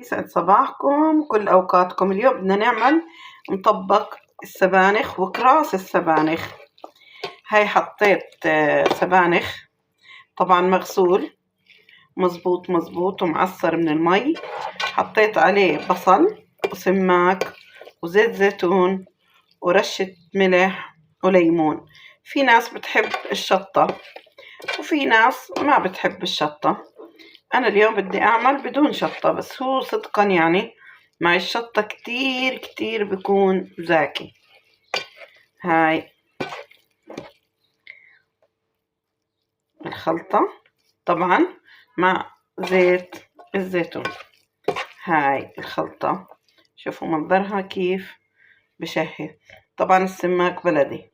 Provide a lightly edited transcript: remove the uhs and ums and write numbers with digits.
يسعد صباحكم كل أوقاتكم. اليوم بدنا نعمل مطبق السبانخ وكراس السبانخ. هاي حطيت سبانخ طبعا مغسول مزبوط ومعصر من المي. حطيت عليه بصل وسماك وزيت زيتون ورشة ملح وليمون. في ناس بتحب الشطة وفي ناس ما بتحب الشطة. أنا اليوم بدي أعمل بدون شطة، بس هو صدقا يعني مع الشطة كتير بيكون زاكي. هاي الخلطة طبعا مع زيت الزيتون. هاي الخلطة شوفوا منظرها كيف بشهي. طبعا السماك بلدي.